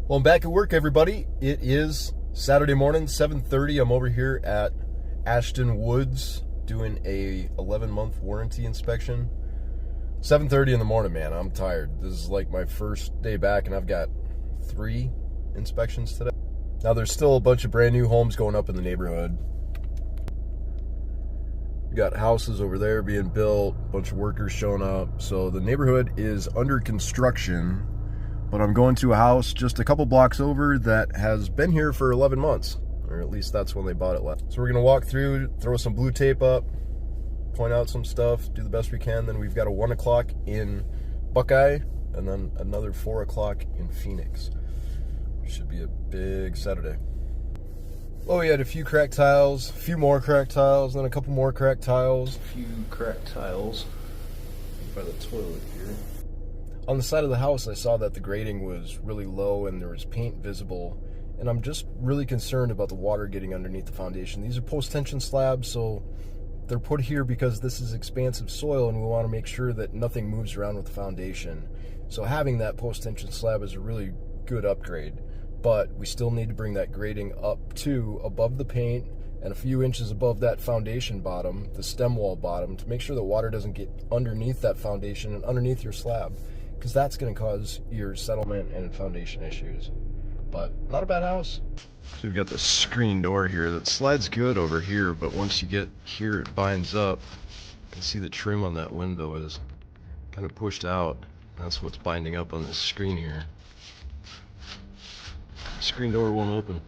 Well, I'm back at work, everybody. It is Saturday morning, 7:30. I'm over here at Ashton Woods doing a 11-month warranty inspection. 7:30 in the morning, man. I'm tired. This is like my first day back, and I've got 3 inspections today. Now, there's still a bunch of brand new homes going up in the neighborhood. We got houses over there being built, a bunch of workers showing up. So the neighborhood is under construction. But I'm going to a house just a couple blocks over that has been here for 11 months, or at least that's when they bought it last. So we're gonna walk through, throw some blue tape up, point out some stuff, do the best we can. Then we've got a 1 o'clock in Buckeye, and then another 4 o'clock in Phoenix. Should be a big Saturday. Oh, we had a few cracked tiles, a few more cracked tiles, then a couple more cracked tiles. A few cracked tiles by the toilet here. On the side of the house, I saw that the grading was really low and there was paint visible, and I'm just really concerned about the water getting underneath the foundation. These are post-tension slabs, so they're put here because this is expansive soil and we want to make sure that nothing moves around with the foundation. So having that post-tension slab is a really good upgrade, but we still need to bring that grading up to above the paint and a few inches above that foundation bottom, the stem wall bottom, to make sure that water doesn't get underneath that foundation and underneath your slab, because that's going to cause your settlement and foundation issues. But not a bad house. So we've got the screen door here that slides good over here, but once you get here it binds up. You can see the trim on that window is kind of pushed out. That's what's binding up on this screen here. Screen door won't open.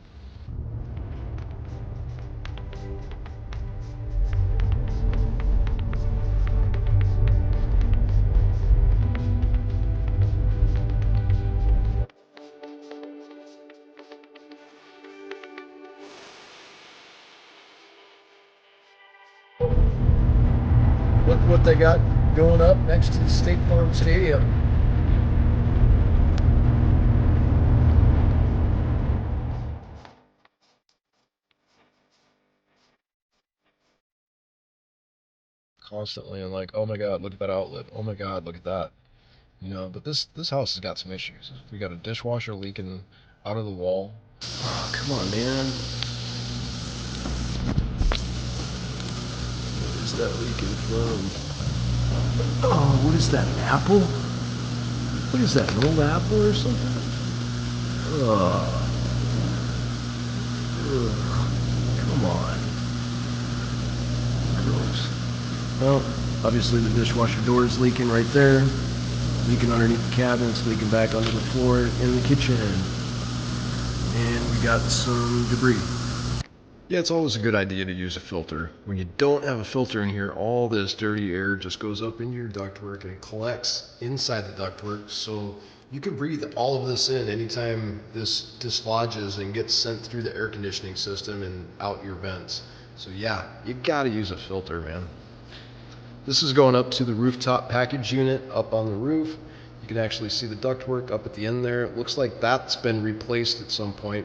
Look what they got going up next to the State Farm Stadium. Constantly, and like, oh my God, look at that outlet. Oh my God, look at that. You know, but this house has got some issues. We got a dishwasher leaking out of the wall. Oh, come on, man. What is that leaking from? Oh, what is that, an apple? What is that, an old apple or something? Ugh. Come on. Gross. Well, obviously the dishwasher door is leaking right there. Leaking underneath the cabinets, leaking back onto the floor in the kitchen. And we got some debris. Yeah, it's always a good idea to use a filter. When you don't have a filter in here, all this dirty air just goes up into your ductwork and it collects inside the ductwork. So you can breathe all of this in anytime this dislodges and gets sent through the air conditioning system and out your vents. So yeah, you gotta use a filter, man. This is going up to the rooftop package unit up on the roof. You can actually see the ductwork up at the end there. It looks like that's been replaced at some point.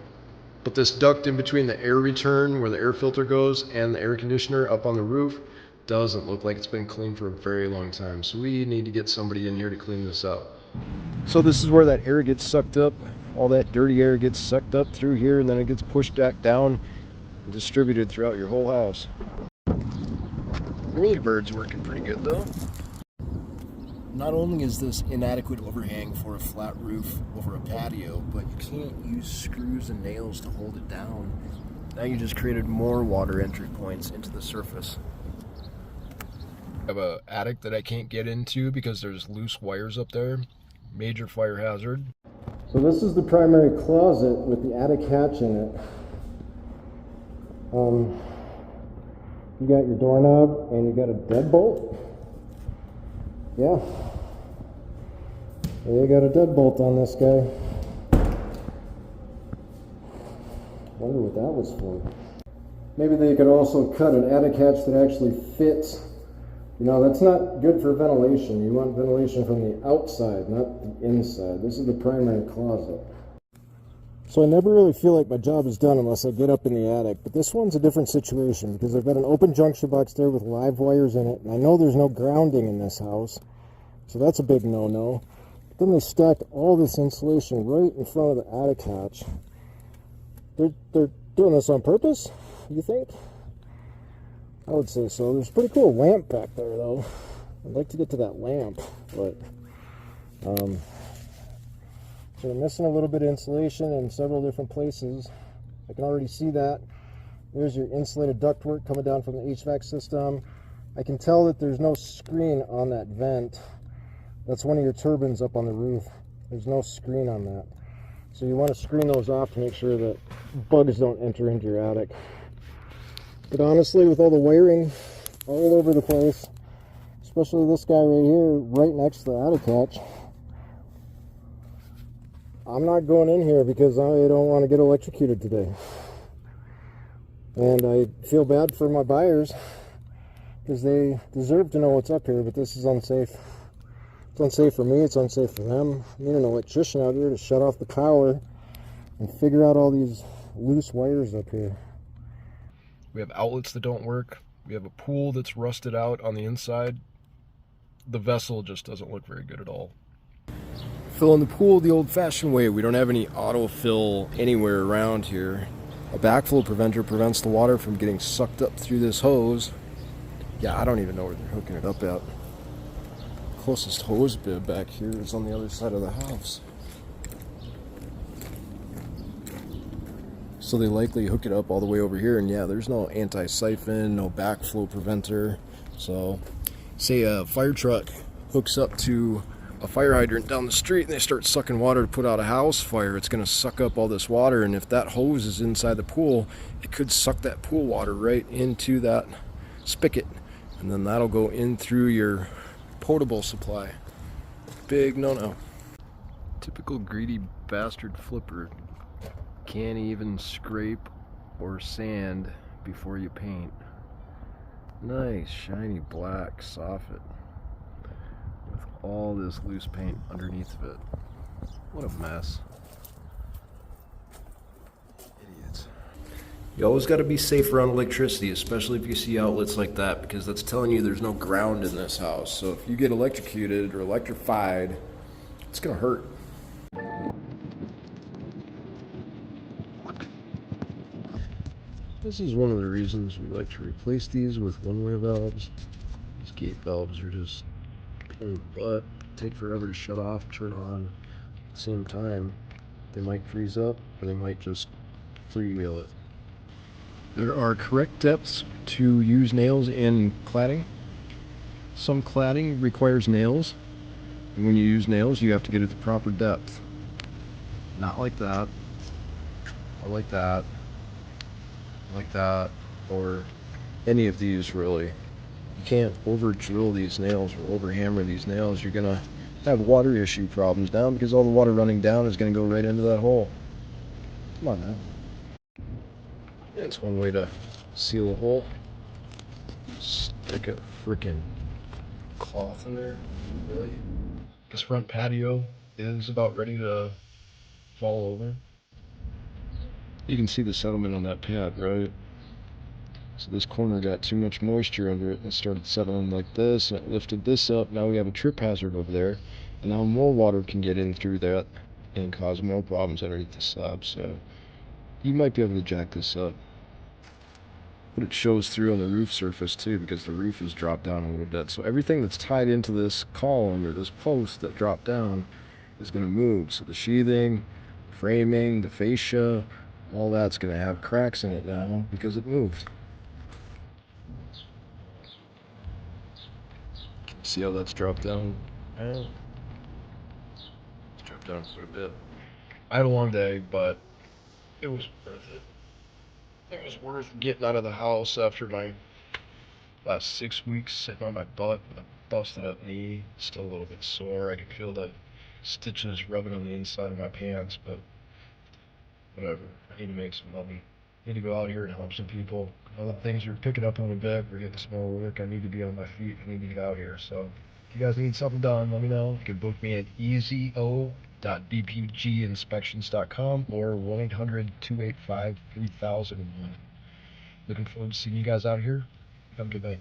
But this duct in between the air return, where the air filter goes, and the air conditioner up on the roof, doesn't look like it's been cleaned for a very long time. So we need to get somebody in here to clean this up. So this is where that air gets sucked up. All that dirty air gets sucked up through here, and then it gets pushed back down and distributed throughout your whole house. Early bird's working pretty good though. Not only is this inadequate overhang for a flat roof over a patio, but you can't use screws and nails to hold it down. Now you just created more water entry points into the surface. I have an attic that I can't get into because there's loose wires up there. Major fire hazard. So this is the primary closet with the attic hatch in it. You got your doorknob and you got a deadbolt. Yeah. You got a deadbolt on this guy. Wonder what that was for. Maybe they could also cut an attic hatch that actually fits. You know, that's not good for ventilation. You want ventilation from the outside, not the inside. This is the primary closet. So I never really feel like my job is done unless I get up in the attic, but this one's a different situation because I've got an open junction box there with live wires in it, and I know there's no grounding in this house, so that's a big no-no. Then they stacked all this insulation right in front of the attic hatch. They're doing this on purpose, you think? I would say so. There's a pretty cool lamp back there, though. I'd like to get to that lamp, but so they're missing a little bit of insulation in several different places. I can already see that. There's your insulated ductwork coming down from the HVAC system. I can tell that there's no screen on that vent. That's one of your turbines up on the roof. There's no screen on that. So you want to screen those off to make sure that bugs don't enter into your attic. But honestly, with all the wiring all over the place, especially this guy right here, right next to the attic hatch, I'm not going in here because I don't want to get electrocuted today. And I feel bad for my buyers because they deserve to know what's up here, but this is unsafe. It's unsafe for me, it's unsafe for them. I need an electrician out here to shut off the power and figure out all these loose wires up here. We have outlets that don't work. We have a pool that's rusted out on the inside. The vessel just doesn't look very good at all. Filling the pool the old-fashioned way. We don't have any autofill anywhere around here. A backflow preventer prevents the water from getting sucked up through this hose. Yeah, I don't even know where they're hooking it up at. Closest hose bib back here is on the other side of the house. So they likely hook it up all the way over here, and yeah, there's no anti-siphon, no backflow preventer. So say a fire truck hooks up to a fire hydrant down the street and they start sucking water to put out a house fire, it's going to suck up all this water, and if that hose is inside the pool, it could suck that pool water right into that spigot, and then that'll go in through your potable supply. Big no-no. Typical greedy bastard flipper. Can't even scrape or sand before you paint. Nice shiny black soffit with all this loose paint underneath of it. What a mess. Idiots. You always got to be safe around electricity, especially if you see outlets like that, because that's telling you there's no ground in this house. So if you get electrocuted or electrified, it's gonna hurt. This is one of the reasons we like to replace these with one-way valves. These gate valves are just a pain in the butt. Take forever to shut off, turn on. At the same time, they might freeze up or they might just freewheel it. There are correct depths to use nails in cladding. Some cladding requires nails, and when you use nails, you have to get it the proper depth. Not like that, or like that, like that, or any of these really. You can't over drill these nails or over hammer these nails. You're gonna have water issue problems down because all the water running down is gonna go right into that hole. Come on now. That's one way to seal a hole. Stick a freaking cloth in there. Really? This front patio is about ready to fall over. You can see the settlement on that pad, right? So this corner got too much moisture under it and it started settling like this, and it lifted this up. Now we have a trip hazard over there, and now more water can get in through that and cause more problems underneath the slab. So you might be able to jack this up. But it shows through on the roof surface too, because the roof is dropped down a little bit. So everything that's tied into this column or this post that dropped down is going to move. So the sheathing, framing, the fascia, all that's going to have cracks in it now because it moved. See how that's dropped down? It's dropped down quite a bit. I had a long day, but it was worth it. It was worth getting out of the house after my last 6 weeks sitting on my butt with a busted up knee, still a little bit sore. I could feel the stitches rubbing on the inside of my pants, but whatever. I need to make some money. I need to go out here and help some people. All the things are picking up on the back, we're getting some more work. I need to be on my feet. I need to get out here. So if you guys need something done, let me know. You can book me at ezo.bpginspections.com or 1-800-285-3001. Looking forward to seeing you guys out here. Have a good night.